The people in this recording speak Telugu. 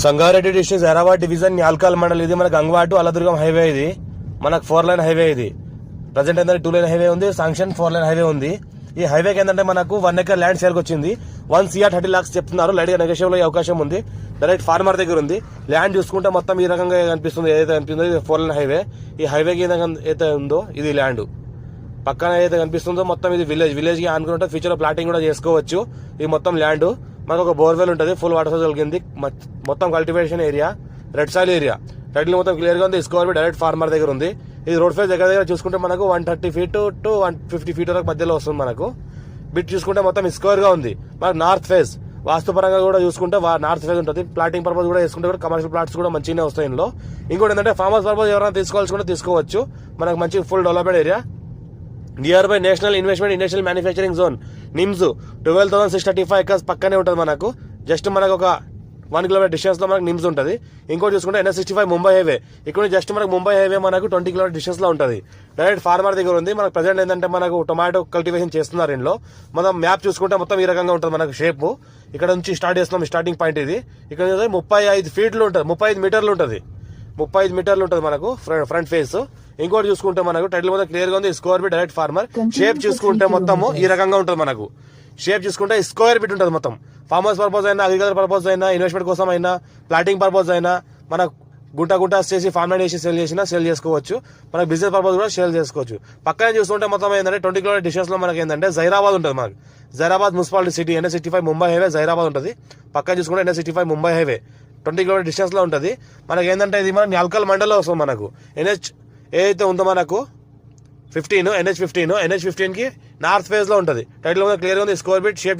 Sangareddy district Zaheerabad division Nyalkal mandal. ఇది మనకు గంగవాటు అలదుర్గం హైవే. ఇది మనకు 4 లైన్ హైవే. ఇది ప్రజెంట్ ఏంటంటే 2 లైన్ హైవే ఉంది, శాంక్షన్ 4 లైన్ హైవే ఉంది. ఈ హైవేకి ఏంటంటే మనకు 1 ఎకర్ ల్యాండ్ సేల్కి వచ్చింది. 1 CR 30 lakhs చెప్తున్నారు. లైట్ గా నెగోషియబుల్ అయ్యే అవకాశం ఉంది. డైరెక్ట్ ఫార్మర్ దగ్గర ఉంది. ల్యాండ్ చూసుకుంటే మొత్తం ఈ రకంగా కనిపిస్తుంది. ఏదైతే కనిపిస్తుందో ఇది 4 లైన్ హైవే. ఈ హైవేకి ఏదైతే ఉందో ఇది ల్యాండ్. పక్కన ఏదైతే కనిపిస్తుందో మొత్తం ఇది విలేజ్ కి ఆనుకుంటే ఫ్యూచర్ లో ప్లాటింగ్ కూడా చేసుకోవచ్చు. ఇది మొత్తం ల్యాండ్. మనకు ఒక బోర్వెల్ ఉంటుంది, ఫుల్ వాటర్ సోర్స్ కలిగింది. మొత్తం cultivation area, red soil area. Title మొత్తం క్లియర్ గా ఉంది. స్కోర్ డైరెక్ట్ ఫార్మర్ దగ్గర ఉంది. ఇది రోడ్ ఫేస్ దగ్గర చూసుకుంటే మనకు 130 feet to 150 feet వరకు మధ్యలో వస్తుంది. మనకు బిట్ చూసుకుంటే మొత్తం స్క్వేర్ గా ఉంది. మనకు నార్త్ ఫేస్ వాస్తుపరంగా కూడా చూసుకుంటే నార్త్ ఫేస్ ఉంటుంది. ప్లాటింగ్ పర్పస్ కూడా వేసుకుంటే కూడా కమర్షియల్ ప్లాట్స్ కూడా మంచిగానే వస్తాయి ఇందులో. ఇంకోటి ఏంటంటే ఫార్మర్స్ పర్పస్ ఎవరైనా తీసుకోవాల్సి తీసుకోవచ్చు. మనకు మంచి full development area. Near by national investment industrial manufacturing zone NIMS 12,635 acres పక్కనే ఉంటుంది. మనకు జస్ట్ మనకు ఒక 1 kilometer డిస్టెన్స్ లో మనకు నిమ్స్ ఉంటుంది. ఇంకోటి చూసుకుంటే NH65 ముంబై హైవే. ఇక్కడ జస్ట్ మనకు ముంబై హైవే మనకు 20 kilometer డిస్టెన్స్ లో ఉంటుంది. డైరెక్ట్ ఫార్మర్ దగ్గర ఉంది. మనకు ప్రజెంట్ ఏంటంటే మనకు టొమాటో కల్టివేషన్ చేస్తున్నారు ఇంట్లో. మనం మ్యాప్ చూసుకుంటే మొత్తం ఈ రకంగా ఉంటుంది. మనకు షేప్ ఇక్కడ నుంచి స్టార్ట్ చేస్తున్నాం. స్టార్టింగ్ పాయింట్ ఇది. ఇక్కడ 35 feet ఉంటుంది, 35 meters ఉంటుంది. 35 meters ఉంటుంది మనకు ఫ్రంట్ ఫేస్. ఇంకోటి చూసుకుంటే మనకు టైటిల్ మొత్తం క్లియర్ గా ఉంది. Square bit direct farmer. Shape చూసుకుంటే మొత్తము ఈ రకంగా ఉంటుంది. మనకు షేప్ చూసుకుంటే స్క్వేర్ బిట్ ఉంటుంది. మొత్తం ఫార్మర్స్ పర్పస్ అయినా, అగ్రికల్చర్ పర్పస్ అయినా, ఇన్వెస్ట్మెంట్ కోసం అయినా, ప్లాటింగ్ పర్పస్ అయినా, మన గుంట చేసి ఫార్మ్ ల్యాండ్ వేసి సేల్ చేసుకోవచ్చు. మనకు బిజినెస్ పర్పస్ కూడా సేల్ చేసుకోవచ్చు. పక్కనే చూసుకుంటే మొత్తం ఏంటంటే 20 kilometer డిస్టెన్స్ లో మనకి ఏంటంటే జైరాబాద్ ఉంటుంది. మనకు Zaheerabad municipality city. NH65 Mumbai highway Zaheerabad ఉంటుంది. పక్కన చూసుకుంటే NH65 Mumbai highway 20 kilometer distance లో ఉంటుంది. మనకి ఏంటంటే ఇది మన న్యాల్కల్ మండల్లో వస్తుంది. మనకు NH ఏదైతే ఉందో మనకు NH15 కి నార్త్ ఫేజ్ లో ఉంటుంది. టైటిల్ క్లియర్ గా ఉంది. Score bit shape